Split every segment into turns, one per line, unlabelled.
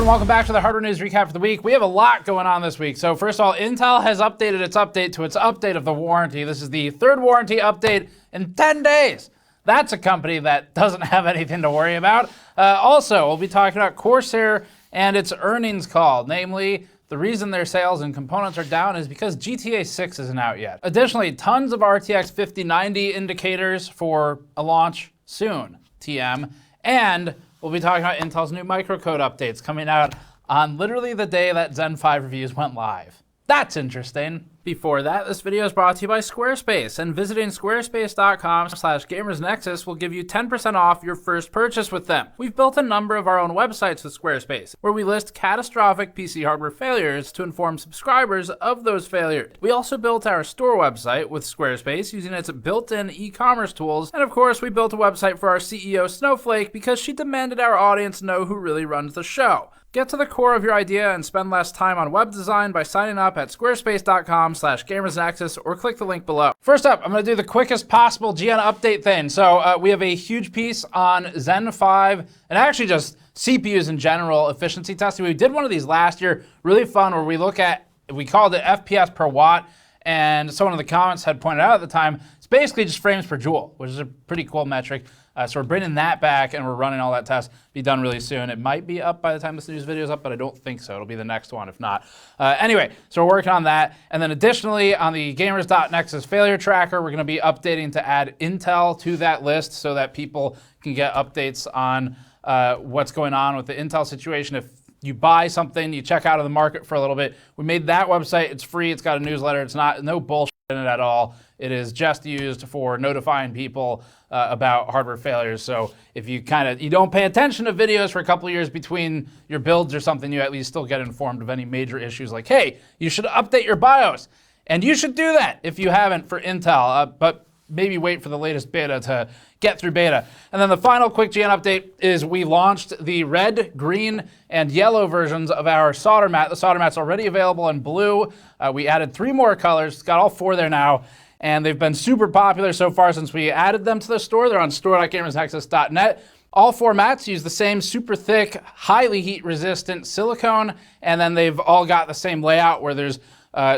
and welcome back to the Hardware News Recap for the week. We have a lot going on this week. So first of all, Intel has updated its update to its update of the warranty. This is the third warranty update in 10 days. That's a company that doesn't have anything to worry about. Also, we'll be talking about Corsair and its earnings call. Namely, the reason their sales and components are down is because GTA 6 isn't out yet. Additionally, tons of RTX 5090 indicators for a launch soon, TM. And we'll be talking about Intel's new microcode updates coming out on literally the day that Zen 5 reviews went live. That's interesting. Before that, this video is brought to you by Squarespace, and visiting squarespace.com/gamersnexus will give you 10% off your first purchase with them. We've built a number of our own websites with Squarespace, where we list catastrophic PC hardware failures to inform subscribers of those failures. We also built our store website with Squarespace using its built-in e-commerce tools, and of course, we built a website for our CEO, Snowflake, because she demanded our audience know who really runs the show. Get to the core of your idea and spend less time on web design by signing up at squarespace.com/gamersnexus or click the link below. First up, I'm going to do the quickest possible GN update thing. So we have a huge piece on Zen 5 and actually just CPUs in general, efficiency testing. We did one of these last year, really fun, where we called it FPS per watt, and someone in the comments had pointed out at the time, it's basically just frames per joule, which is a pretty cool metric. So we're bringing that back and we're running all that tests. Be done really soon. It might be up by the time this news video is up, but I don't think so. It'll be the next one if not. Anyway, so we're working on that. And then additionally, on the gamers.nexus failure tracker, we're going to be updating to add Intel to that list so that people can get updates on what's going on with the Intel situation. If you buy something, you check out of the market for a little bit. We made that website. It's free. It's got a newsletter. It's no bullshit in it at all. It is just used for notifying people about hardware failures. So if you don't pay attention to videos for a couple of years between your builds or something, you at least still get informed of any major issues like, hey, you should update your BIOS. And you should do that if you haven't for Intel, but maybe wait for the latest beta to get through beta. And then the final quick GN update is we launched the red, green, and yellow versions of our solder mat. The solder mat's already available in blue. We added 3 more colors. It's got all 4 there now. And they've been super popular so far since we added them to the store. They're on store.gamersnexus.net. All 4 mats use the same super thick, highly heat-resistant silicone, and then they've all got the same layout where there's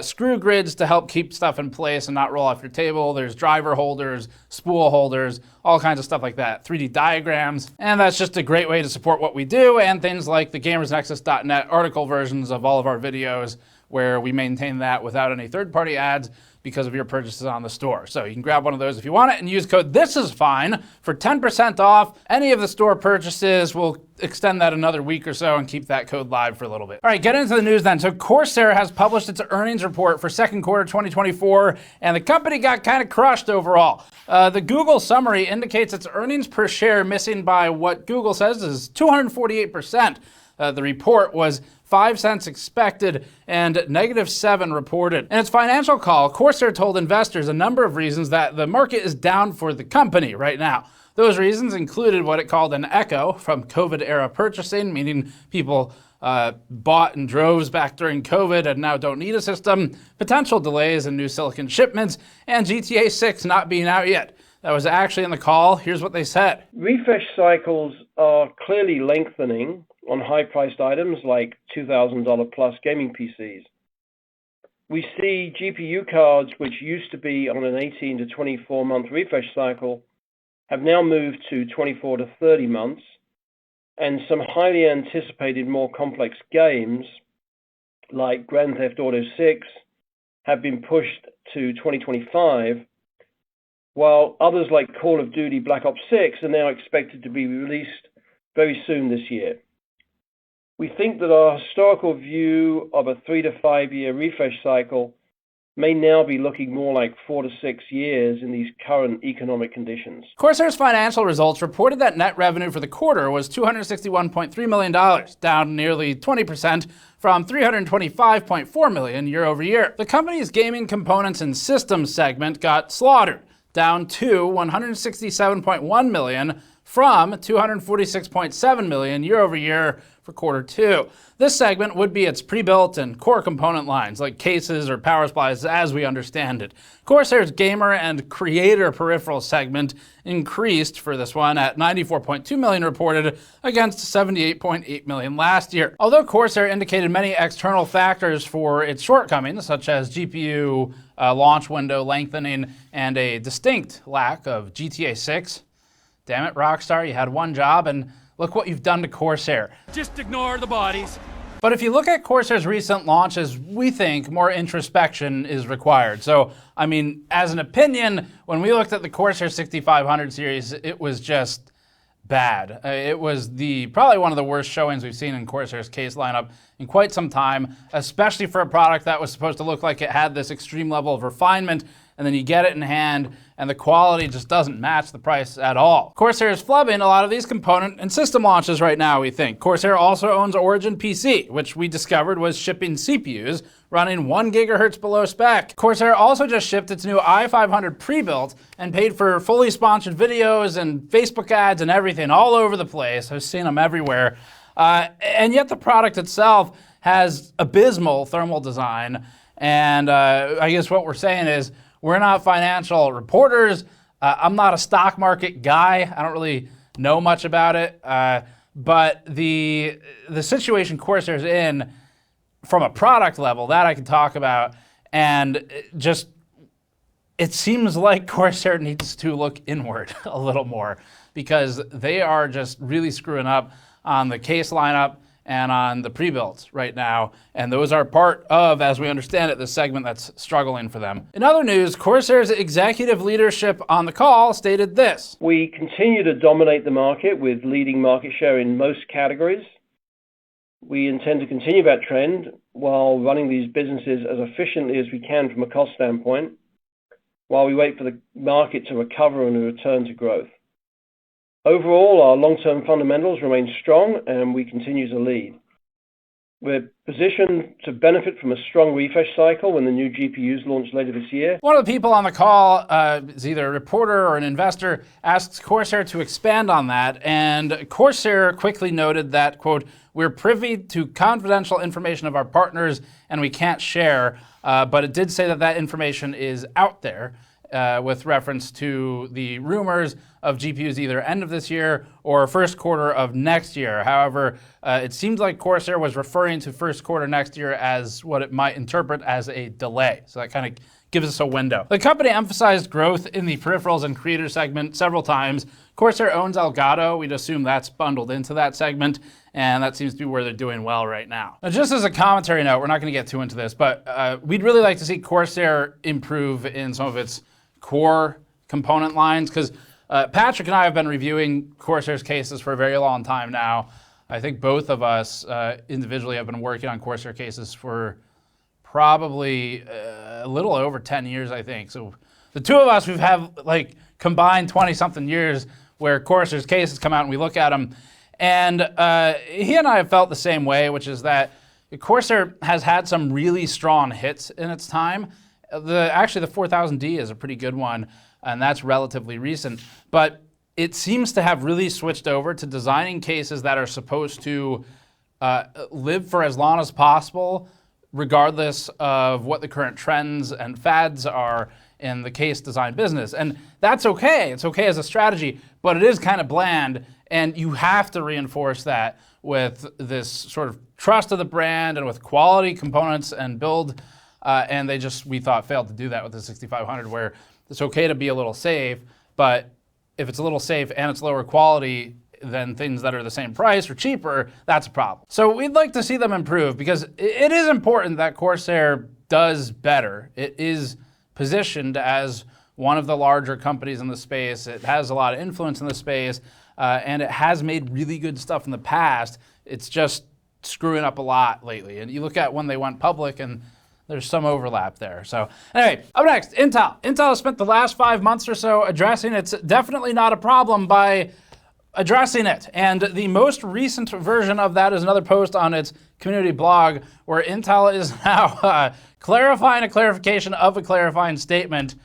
screw grids to help keep stuff in place and not roll off your table. There's driver holders, spool holders, all kinds of stuff like that, 3D diagrams. And that's just a great way to support what we do, and things like the gamersnexus.net article versions of all of our videos where we maintain that without any third-party ads because of your purchases on the store. So you can grab one of those if you want it and use code THISISFINE for 10% off any of the store purchases. We'll extend that another week or so and keep that code live for a little bit. All right, get into the news then. So Corsair has published its earnings report for second quarter 2024, and the company got kind of crushed overall. The Google summary indicates its earnings per share missing by what Google says is 248%. The report was 5 cents expected and -7 reported. In its financial call, Corsair told investors a number of reasons that the market is down for the company right now. Those reasons included what it called an echo from COVID-era purchasing, meaning people bought in droves back during COVID and now don't need a system, potential delays in new silicon shipments, and GTA 6 not being out yet. That was actually in the call. Here's what they said.
Refresh cycles are clearly lengthening on high-priced items like $2,000 plus gaming PCs. We see GPU cards, which used to be on an 18 to 24-month refresh cycle, have now moved to 24 to 30 months, and some highly anticipated, more complex games like Grand Theft Auto 6 have been pushed to 2025, while others like Call of Duty Black Ops 6 are now expected to be released very soon this year. We think that our historical view of a 3 to 5 year refresh cycle may now be looking more like 4 to 6 years in these current economic conditions.
Corsair's financial results reported that net revenue for the quarter was $261.3 million, down nearly 20% from $325.4 million year over year. The company's gaming components and systems segment got slaughtered, down to $167.1 million from $246.7 million year over year for quarter two. This segment would be its pre-built and core component lines, like cases or power supplies as we understand it. Corsair's gamer and creator peripheral segment increased for this one at $94.2 million reported against $78.8 million last year. Although Corsair indicated many external factors for its shortcomings, such as GPU launch window lengthening and a distinct lack of GTA 6, damn it, Rockstar, you had one job and look what you've done to Corsair.
Just ignore the bodies.
But if you look at Corsair's recent launches, we think more introspection is required. So, I mean, as an opinion, when we looked at the Corsair 6500 series, it was just bad. It was probably one of the worst showings we've seen in Corsair's case lineup in quite some time, especially for a product that was supposed to look like it had this extreme level of refinement, and then you get it in hand, and the quality just doesn't match the price at all. Corsair is flubbing a lot of these component and system launches right now, we think. Corsair also owns Origin PC, which we discovered was shipping CPUs running 1 gigahertz below spec. Corsair also just shipped its new i500 pre-built and paid for fully sponsored videos and Facebook ads and everything all over the place. I've seen them everywhere. And yet the product itself has abysmal thermal design. And I guess what we're saying is, we're not financial reporters. I'm not a stock market guy. I don't really know much about it. But the situation Corsair's in from a product level, that I can talk about. And just, it seems like Corsair needs to look inward a little more because they are just really screwing up on the case lineup and on the pre-builts right now, and those are part of, as we understand it, the segment that's struggling for them. In other news, Corsair's executive leadership on the call stated this:
"We continue to dominate the market with leading market share in most categories. We intend to continue that trend while running these businesses as efficiently as we can from a cost standpoint, while we wait for the market to recover and a return to growth. Overall, our long-term fundamentals remain strong and we continue to lead. We're positioned to benefit from a strong refresh cycle when the new GPUs launch later this year."
One of the people on the call, is either a reporter or an investor, asked Corsair to expand on that, and Corsair quickly noted that, quote, "We're privy to confidential information of our partners and we can't share," but it did say that that information is out there. With reference to the rumors of GPUs either end of this year or first quarter of next year. However, it seems like Corsair was referring to first quarter next year as what it might interpret as a delay. So that kind of gives us a window. The company emphasized growth in the peripherals and creator segment several times. Corsair owns Elgato. We'd assume that's bundled into that segment, and that seems to be where they're doing well right now. Now, just as a commentary note, we're not going to get too into this, but we'd really like to see Corsair improve in some of its core component lines, because Patrick and I have been reviewing Corsair's cases for a very long time now. I think both of us individually have been working on Corsair cases for probably a little over 10 years, I think. So the two of us, we've had like combined 20-something years where Corsair's cases come out and we look at them. And he and I have felt the same way, which is that Corsair has had some really strong hits in its time. Actually, the 4000D is a pretty good one, and that's relatively recent. But it seems to have really switched over to designing cases that are supposed to live for as long as possible, regardless of what the current trends and fads are in the case design business. And that's okay. It's okay as a strategy, but it is kind of bland, and you have to reinforce that with this sort of trust of the brand and with quality components and build. And they just, we thought, failed to do that with the 6500, where it's okay to be a little safe, but if it's a little safe and it's lower quality than things that are the same price or cheaper, that's a problem. So we'd like to see them improve, because it is important that Corsair does better. It is positioned as one of the larger companies in the space. It has a lot of influence in the space, and it has made really good stuff in the past. It's just screwing up a lot lately. And you look at when they went public, and there's some overlap there. So anyway, up next, Intel. Intel has spent the last 5 months or so addressing it's definitely not a problem by addressing it. And the most recent version of that is another post on its community blog, where Intel is now clarifying a clarification of a clarifying statement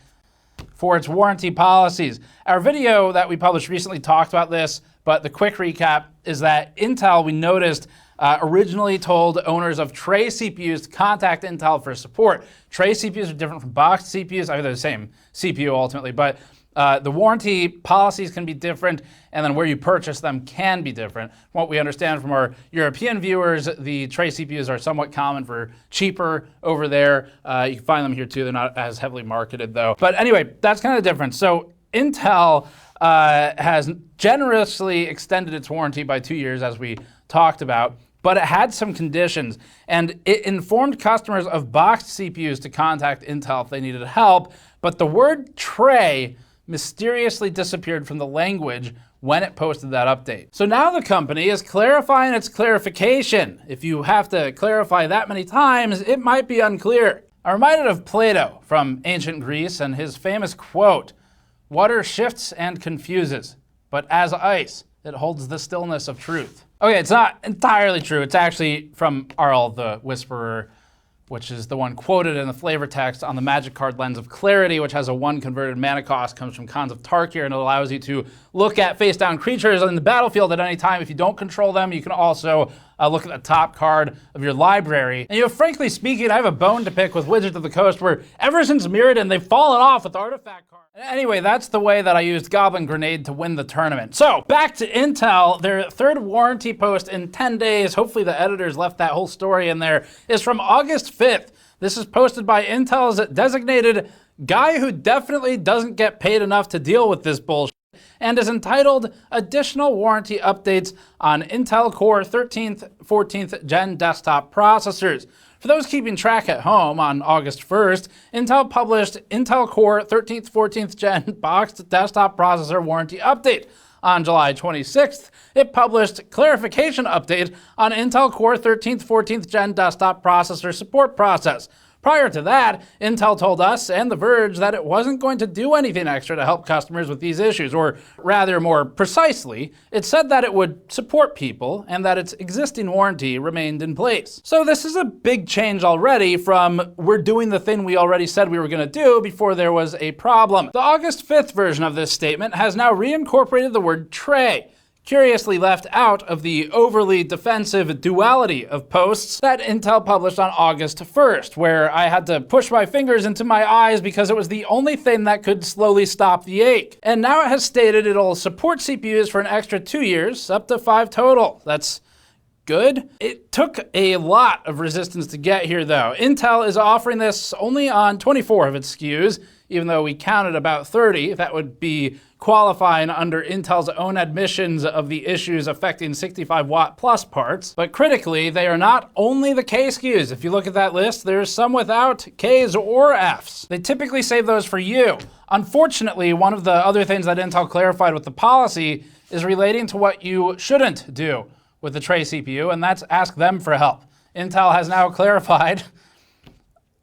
for its warranty policies. Our video that we published recently talked about this, but the quick recap is that Intel, we noticed, originally told owners of tray CPUs to contact Intel for support. Tray CPUs are different from boxed CPUs. I mean, they're the same CPU ultimately, but the warranty policies can be different, and then where you purchase them can be different. From what we understand from our European viewers, the tray CPUs are somewhat common for cheaper over there. You can find them here too. They're not as heavily marketed though. But anyway, that's kind of different. So Intel has generously extended its warranty by 2 years, as we talked about, but it had some conditions, and it informed customers of boxed CPUs to contact Intel if they needed help, but the word tray mysteriously disappeared from the language when it posted that update. So now the company is clarifying its clarification. If you have to clarify that many times, it might be unclear. I'm reminded of Plato from ancient Greece and his famous quote, "Water shifts and confuses, but as ice, it holds the stillness of truth." Okay, it's not entirely true. It's actually from Arl the Whisperer, which is the one quoted in the flavor text on the magic card Lens of Clarity, which has a 1 converted mana cost, comes from Khans of Tarkir, and it allows you to look at face-down creatures on the battlefield at any time. If you don't control them, you can also look at the top card of your library. And frankly speaking, I have a bone to pick with Wizards of the Coast, where ever since Mirrodin, they've fallen off with artifact cards. Anyway, that's the way that I used Goblin Grenade to win the tournament. So, back to Intel, their third warranty post in 10 days, hopefully the editors left that whole story in there, is from August 5th. This is posted by Intel's designated guy who definitely doesn't get paid enough to deal with this bullshit, and is entitled Additional Warranty Updates on Intel Core 13th, 14th Gen Desktop Processors. For those keeping track at home, on August 1st, Intel published Intel Core 13th, 14th Gen Boxed Desktop Processor Warranty Update. On July 26th, it published Clarification Update on Intel Core 13th, 14th Gen Desktop Processor Support Process. Prior to that, Intel told us and The Verge that it wasn't going to do anything extra to help customers with these issues, or rather, more precisely, it said that it would support people and that its existing warranty remained in place. So this is a big change already from we're doing the thing we already said we were going to do before there was a problem. The August 5th version of this statement has now reincorporated the word tray, curiously left out of the overly defensive duality of posts that Intel published on August 1st, where I had to push my fingers into my eyes because it was the only thing that could slowly stop the ache. And now it has stated it'll support CPUs for an extra 2 years, up to 5 total. That's good. It took a lot of resistance to get here though. Intel is offering this only on 24 of its SKUs, even though we counted about 30. That would be qualifying under Intel's own admissions of the issues affecting 65 watt plus parts. But critically, they are not only the K SKUs. If you look at that list, there's some without Ks or Fs. They typically save those for you. Unfortunately, one of the other things that Intel clarified with the policy is relating to what you shouldn't do with the tray CPU, and that's ask them for help. Intel has now clarified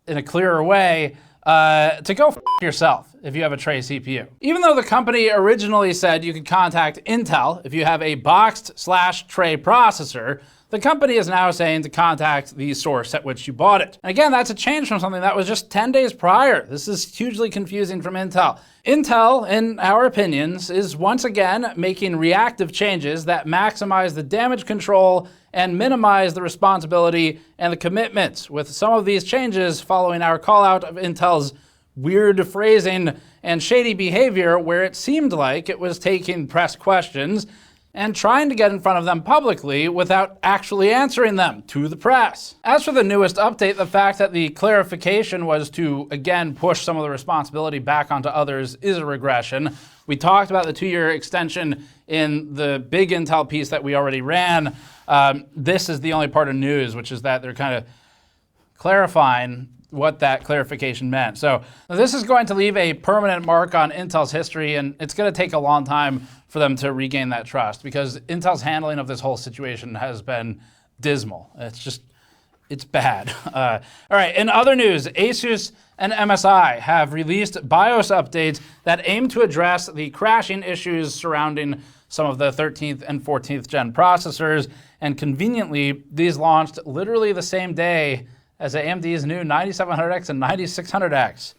in a clearer way to go f yourself if you have a tray CPU. Even though the company originally said you could contact Intel if you have a boxed/tray processor, the company is now saying to contact the source at which you bought it. And again, that's a change from something that was just 10 days prior. This is hugely confusing from Intel. Intel, in our opinions, is once again making reactive changes that maximize the damage control and minimize the responsibility and the commitments, with some of these changes following our call out of Intel's weird phrasing and shady behavior, where it seemed like it was taking press questions and trying to get in front of them publicly without actually answering them to the press. As for the newest update, the fact that the clarification was to, again, push some of the responsibility back onto others is a regression. We talked about the 2-year extension in the big Intel piece that we already ran. This is the only part of news, which is that they're kind of clarifying what that clarification meant. So this is going to leave a permanent mark on Intel's history, and it's going to take a long time for them to regain that trust, because Intel's handling of this whole situation has been dismal. It's bad. All right, in other news, Asus and MSI have released BIOS updates that aim to address the crashing issues surrounding some of the 13th and 14th gen processors, and conveniently, these launched literally the same day as AMD's new 9700X and 9600X.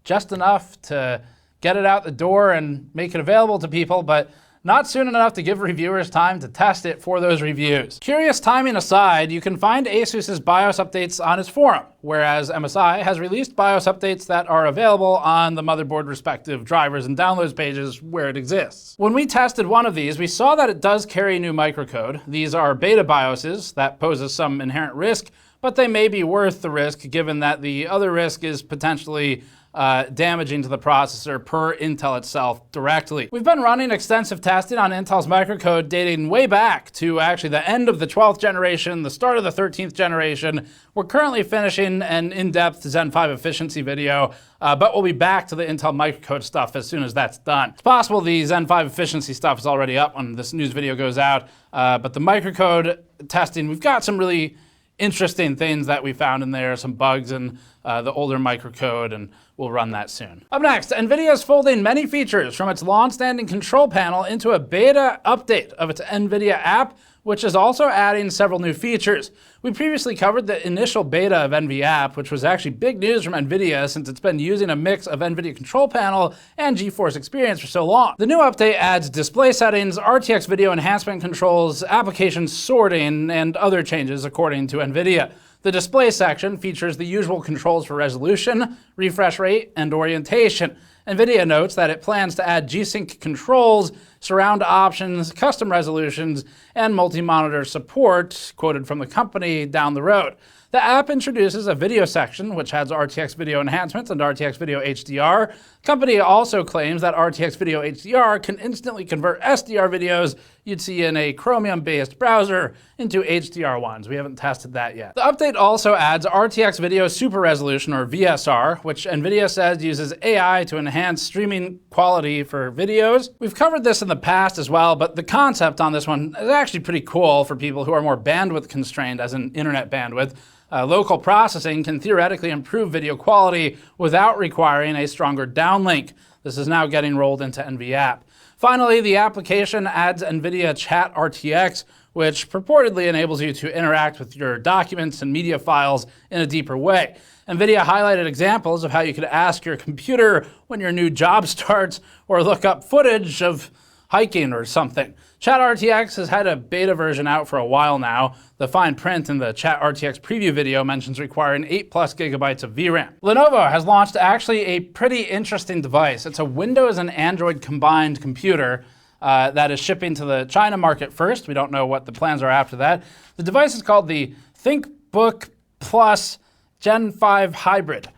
Just enough to get it out the door and make it available to people, but not soon enough to give reviewers time to test it for those reviews. Curious timing aside, you can find ASUS's BIOS updates on its forum, whereas MSI has released BIOS updates that are available on the motherboard respective drivers and downloads pages where it exists. When we tested one of these, we saw that it does carry new microcode. These are beta BIOSes that poses some inherent risk, but they may be worth the risk given that the other risk is potentially damaging to the processor per Intel itself directly. We've been running extensive testing on Intel's microcode dating way back to actually the end of the 12th generation, the start of the 13th generation. We're currently finishing an in-depth Zen 5 efficiency video, but we'll be back to the Intel microcode stuff as soon as that's done. It's possible the Zen 5 efficiency stuff is already up when this news video goes out, but the microcode testing, we've got some really interesting things that we found in there, some bugs in the older microcode, and we'll run that soon. Up next, NVIDIA is folding many features from its long-standing control panel into a beta update of its NVIDIA app, which is also adding several new features. We previously covered the initial beta of NV App, which was actually big news from NVIDIA since it's been using a mix of NVIDIA Control Panel and GeForce Experience for so long. The new update adds display settings, RTX video enhancement controls, application sorting, and other changes according to NVIDIA. The display section features the usual controls for resolution, refresh rate, and orientation. NVIDIA notes that it plans to add G-Sync controls, surround options, custom resolutions, and multi-monitor support, quoted from the company, down the road. The app introduces a video section, which has RTX video enhancements and RTX video HDR. The company also claims that RTX video HDR can instantly convert SDR videos you'd see in a Chromium-based browser into HDR ones. We haven't tested that yet. The update also adds RTX video super resolution, or VSR, which NVIDIA says uses AI to enhance streaming quality for videos. We've covered this in the past as well, but the concept on this one is actually pretty cool for people who are more bandwidth constrained, as in internet bandwidth. Local processing can theoretically improve video quality without requiring a stronger downlink. This is now getting rolled into NV App. Finally, the application adds NVIDIA Chat RTX, which purportedly enables you to interact with your documents and media files in a deeper way. NVIDIA highlighted examples of how you could ask your computer when your new job starts, or look up footage of hiking or something. Chat RTX has had a beta version out for a while now. The fine print in the Chat RTX preview video mentions requiring 8+ gigabytes of VRAM. Lenovo has launched actually a pretty interesting device. It's a Windows and Android combined computer that is shipping to the China market first. We don't know what the plans are after that. The device is called the ThinkBook Plus Gen 5 Hybrid.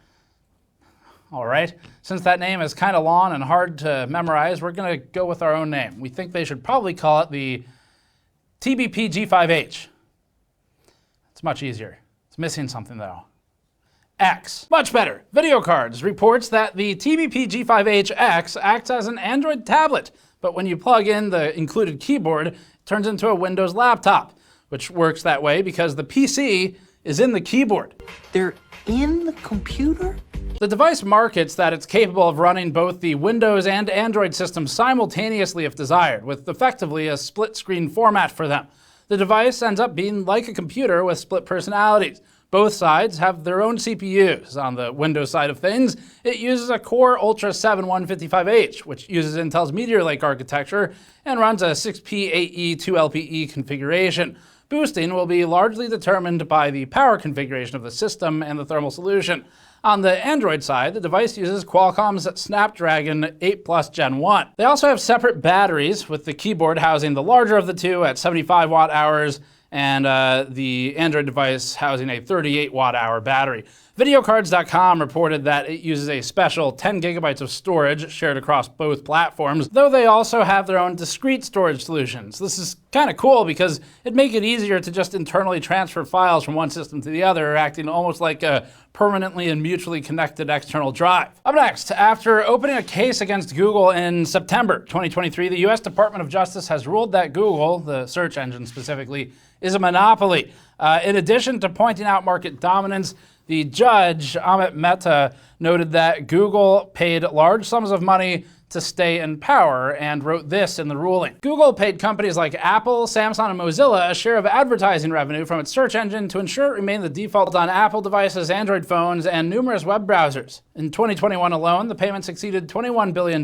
All right, since that name is kind of long and hard to memorize, we're gonna go with our own name. We think they should probably call it the TBP G5H. It's much easier. It's missing something though. X. Much better. Video Cards reports that the TBP G5H X acts as an Android tablet, but when you plug in the included keyboard, it turns into a Windows laptop, which works that way because the PC is in the keyboard.
They're in the computer?
The device markets that it's capable of running both the Windows and Android systems simultaneously if desired, with effectively a split screen format for them. The device ends up being like a computer with split personalities. Both sides have their own CPUs. On the Windows side of things, it uses a Core Ultra 7 155H, which uses Intel's Meteor Lake architecture and runs a 6P8E 2LPE configuration. Boosting will be largely determined by the power configuration of the system and the thermal solution. On the Android side, the device uses Qualcomm's Snapdragon 8 Plus Gen 1. They also have separate batteries, with the keyboard housing the larger of the two at 75 watt hours, and the Android device housing a 38 watt hour battery. Videocards.com reported that it uses a special 10 gigabytes of storage shared across both platforms, though they also have their own discrete storage solutions. This is kind of cool because it'd make it easier to just internally transfer files from one system to the other, acting almost like a permanently and mutually connected external drive. Up next, after opening a case against Google in September 2023, the US Department of Justice has ruled that Google, the search engine specifically, is a monopoly. In addition to pointing out market dominance, the judge, Amit Mehta, noted that Google paid large sums of money to stay in power and wrote this in the ruling. Google paid companies like Apple, Samsung, and Mozilla a share of advertising revenue from its search engine to ensure it remained the default on Apple devices, Android phones, and numerous web browsers. In 2021 alone, the payments exceeded $21 billion.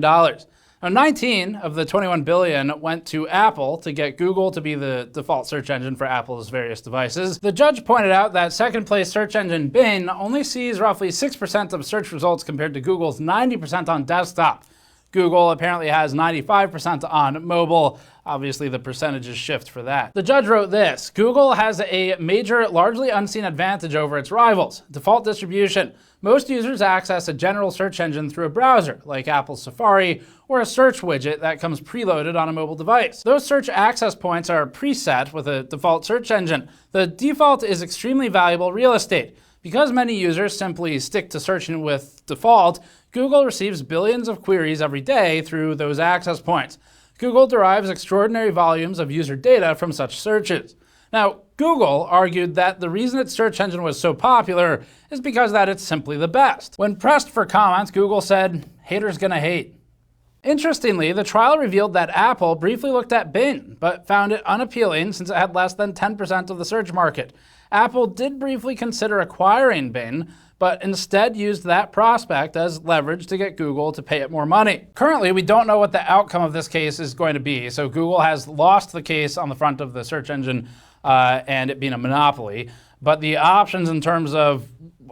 Now, 19 of the 21 billion went to Apple to get Google to be the default search engine for Apple's various devices. The judge pointed out that second place search engine Bing only sees roughly 6% of search results compared to Google's 90% on desktop. Google apparently has 95% on mobile. Obviously, the percentages shift for that. The judge wrote this: Google has a major, largely unseen advantage over its rivals. Default distribution. Most users access a general search engine through a browser, like Apple's Safari, or a search widget that comes preloaded on a mobile device. Those search access points are preset with a default search engine. The default is extremely valuable real estate. Because many users simply stick to searching with default, Google receives billions of queries every day through those access points. Google derives extraordinary volumes of user data from such searches. Now, Google argued that the reason its search engine was so popular is because that it's simply the best. When pressed for comment, Google said, "Haters gonna hate." Interestingly, the trial revealed that Apple briefly looked at Bing, but found it unappealing since it had less than 10% of the search market. Apple did briefly consider acquiring Bing, but instead used that prospect as leverage to get Google to pay it more money. Currently, we don't know what the outcome of this case is going to be, so Google has lost the case on the front of the search engine and it being a monopoly. But the options in terms of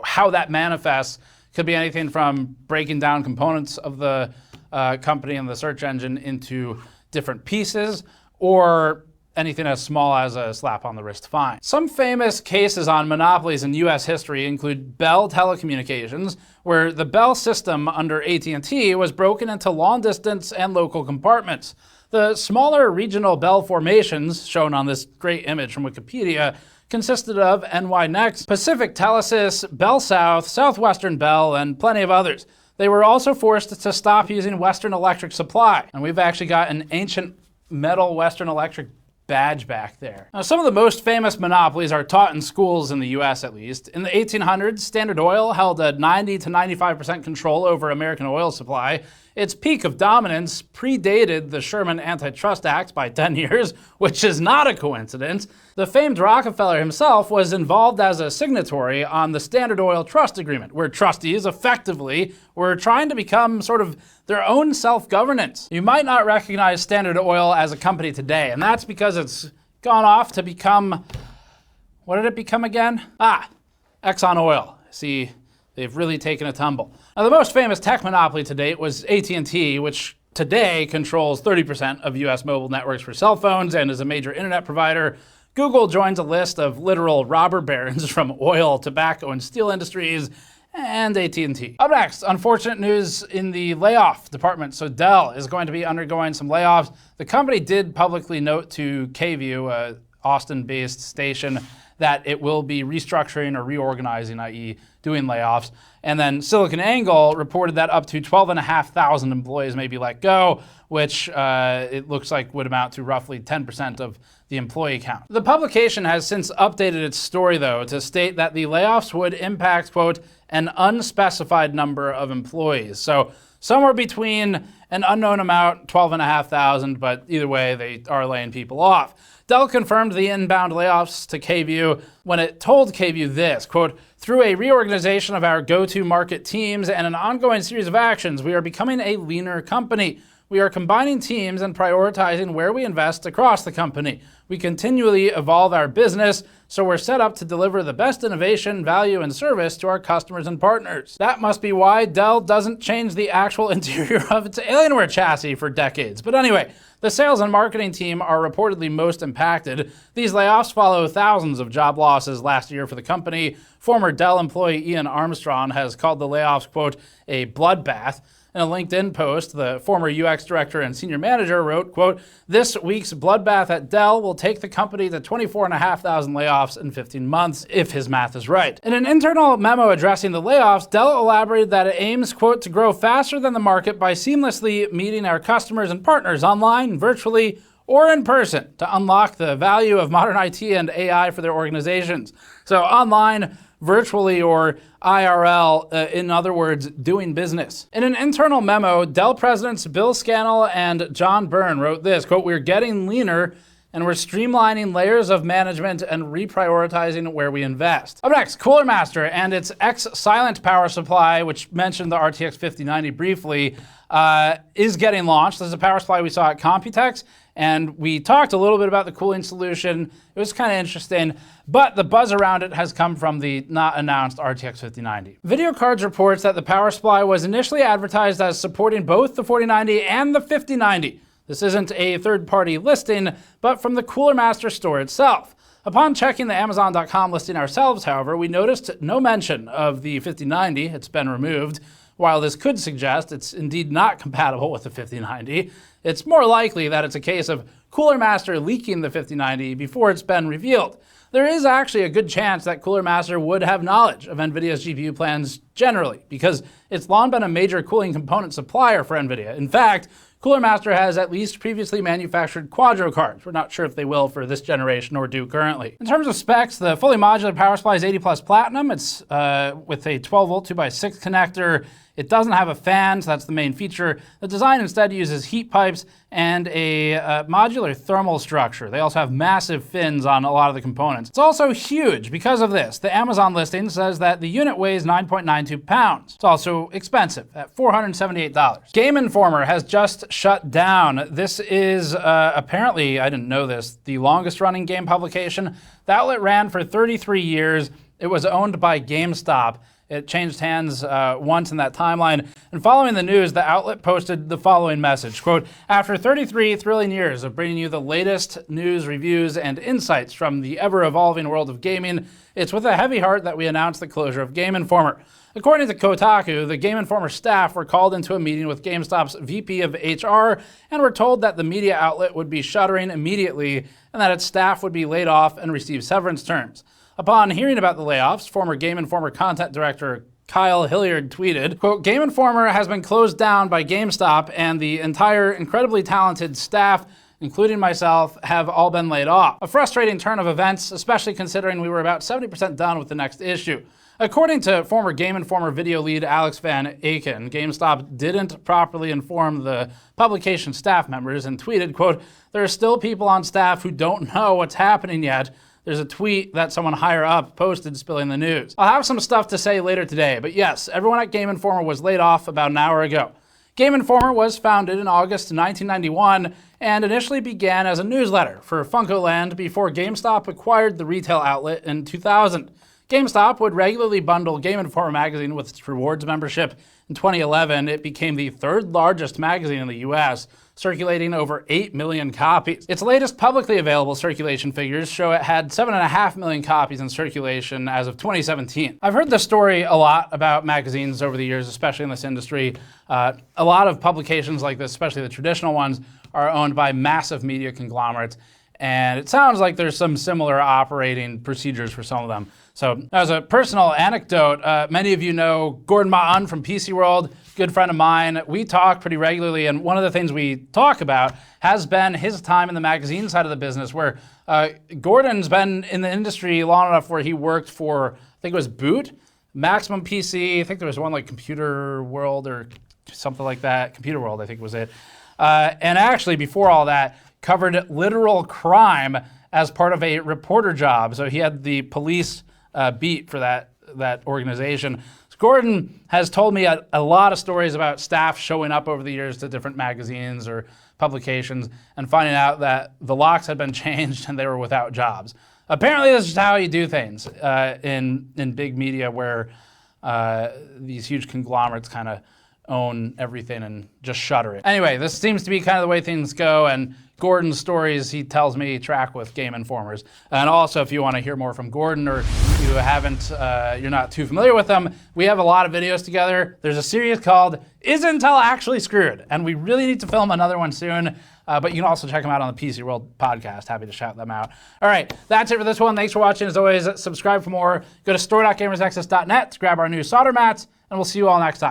how that manifests could be anything from breaking down components of the company and the search engine into different pieces, or anything as small as a slap on the wrist fine. Some famous cases on monopolies in US history include Bell Telecommunications, where the Bell system under AT&T was broken into long distance and local compartments. The smaller regional Bell formations, shown on this great image from Wikipedia, consisted of NY Next, Pacific Telesis, Bell South, Southwestern Bell, and plenty of others. They were also forced to stop using Western Electric supply, and we've actually got an ancient metal Western Electric badge back there. Now, some of the most famous monopolies are taught in schools in the US at least. In the 1800s, Standard Oil held a 90 to 95% control over American oil supply. Its peak of dominance predated the Sherman Antitrust Act by 10 years, which is not a coincidence. The famed Rockefeller himself was involved as a signatory on the Standard Oil Trust Agreement, where trustees effectively were trying to become sort of their own self-governance. You might not recognize Standard Oil as a company today, and that's because it's gone off to become, what did it become again? Exxon Oil. See, they've really taken a tumble. Now, the most famous tech monopoly to date was AT&T, which today controls 30% of US mobile networks for cell phones and is a major internet provider. Google joins a list of literal robber barons from oil, tobacco, and steel industries, and AT&T. Up next, unfortunate news in the layoff department. So Dell is going to be undergoing some layoffs. The company did publicly note to KView, a Austin-based station, that it will be restructuring or reorganizing, i.e. doing layoffs. And then SiliconANGLE reported that up to 12,500 employees may be let go, which it looks like would amount to roughly 10% of the employee count. The publication has since updated its story, though, to state that the layoffs would impact, quote, an unspecified number of employees. So somewhere between an unknown amount, 12,500, but either way, they are laying people off. Dell confirmed the inbound layoffs to KView when it told KView this, quote, through a reorganization of our go-to-market teams and an ongoing series of actions, we are becoming a leaner company. We are combining teams and prioritizing where we invest across the company. We continually evolve our business, so we're set up to deliver the best innovation, value, and service to our customers and partners. That must be why Dell doesn't change the actual interior of its Alienware chassis for decades. But anyway, the sales and marketing team are reportedly most impacted. These layoffs follow thousands of job losses last year for the company. Former Dell employee Ian Armstrong has called the layoffs, quote, a bloodbath. In a LinkedIn post, the former UX director and senior manager wrote, quote, this week's bloodbath at Dell will take the company to 24,500 layoffs in 15 months, if his math is right. In an internal memo addressing the layoffs, Dell elaborated that it aims, quote, to grow faster than the market by seamlessly meeting our customers and partners online, virtually, or in person to unlock the value of modern IT and AI for their organizations. So online, virtually, or IRL, in other words, doing business. In an internal memo, Dell presidents Bill Scannell and John Byrne wrote this, quote, "We're getting leaner and we're streamlining layers of management and reprioritizing where we invest." Up next, Cooler Master and its X-Silent power supply, which mentioned the RTX 5090 briefly, is getting launched. This is a power supply we saw at Computex, and we talked a little bit about the cooling solution. It was kind of interesting, but the buzz around it has come from the not announced RTX 5090. Video Cards reports that the power supply was initially advertised as supporting both the 4090 and the 5090. This isn't a third-party listing, but from the Cooler Master store itself. Upon checking the Amazon.com listing ourselves, however, we noticed no mention of the 5090. It's been removed. While this could suggest it's indeed not compatible with the 5090, it's more likely that it's a case of Cooler Master leaking the 5090 before it's been revealed. There is actually a good chance that Cooler Master would have knowledge of NVIDIA's GPU plans generally, because it's long been a major cooling component supplier for NVIDIA. In fact, Cooler Master has at least previously manufactured Quadro cards. We're not sure if they will for this generation or do currently. In terms of specs, the fully modular power supply is 80 plus platinum. It's with a 12 volt 2x6 connector. It doesn't have a fan, so that's the main feature. The design instead uses heat pipes and a modular thermal structure. They also have massive fins on a lot of the components. It's also huge because of this. The Amazon listing says that the unit weighs 9.92 pounds. It's also expensive at $478. Game Informer has just shut down. This is apparently, I didn't know this, the longest running game publication. The outlet ran for 33 years. It was owned by GameStop. It changed hands once in that timeline. And following the news, the outlet posted the following message, quote, "After 33 thrilling years of bringing you the latest news, reviews, and insights from the ever-evolving world of gaming, it's with a heavy heart that we announce the closure of Game Informer." According to Kotaku, the Game Informer staff were called into a meeting with GameStop's VP of HR and were told that the media outlet would be shuttering immediately and that its staff would be laid off and receive severance terms. Upon hearing about the layoffs, former Game Informer content director Kyle Hilliard tweeted, quote, "Game Informer has been closed down by GameStop and the entire incredibly talented staff, including myself, have all been laid off. A frustrating turn of events, especially considering we were about 70% done with the next issue." According to former Game Informer video lead Alex Van Aken, GameStop didn't properly inform the publication staff members and tweeted, quote, "There are still people on staff who don't know what's happening yet. There's a tweet that someone higher up posted spilling the news." I'll have some stuff to say later today, but yes, everyone at Game Informer was laid off about an hour ago. Game Informer was founded in August 1991 and initially began as a newsletter for FuncoLand before GameStop acquired the retail outlet in 2000. GameStop would regularly bundle Game Informer magazine with its rewards membership. In 2011, it became the third largest magazine in the US, circulating over 8 million copies. Its latest publicly available circulation figures show it had 7.5 million copies in circulation as of 2017. I've heard this story a lot about magazines over the years, especially in this industry. A lot of publications like this, especially the traditional ones, are owned by massive media conglomerates. And it sounds like there's some similar operating procedures for some of them. So as a personal anecdote, many of you know Gordon Mahon from PC World, good friend of mine. We talk pretty regularly, and one of the things we talk about has been his time in the magazine side of the business, where Gordon's been in the industry long enough where he worked for, I think it was Boot, Maximum PC, I think there was one like Computer World or something like that. Computer World, I think was it. And actually, before all that, covered literal crime as part of a reporter job. So he had the police beat for that organization. So Gordon has told me a lot of stories about staff showing up over the years to different magazines or publications and finding out that the locks had been changed and they were without jobs. Apparently, this is how you do things in big media, where these huge conglomerates kind of own everything and just shutter it. Anyway, this seems to be kind of the way things go, and Gordon's stories, he tells me, track with Game Informers. And also, if you want to hear more from Gordon, or you haven't, you're not too familiar with them, we have a lot of videos together. There's a series called "Is Intel Actually Screwed?" And we really need to film another one soon. But you can also check them out on the PC World podcast. Happy to shout them out. All right, that's it for this one. Thanks for watching. As always, subscribe for more. Go to store.gamersnexus.net to grab our new solder mats, and we'll see you all next time.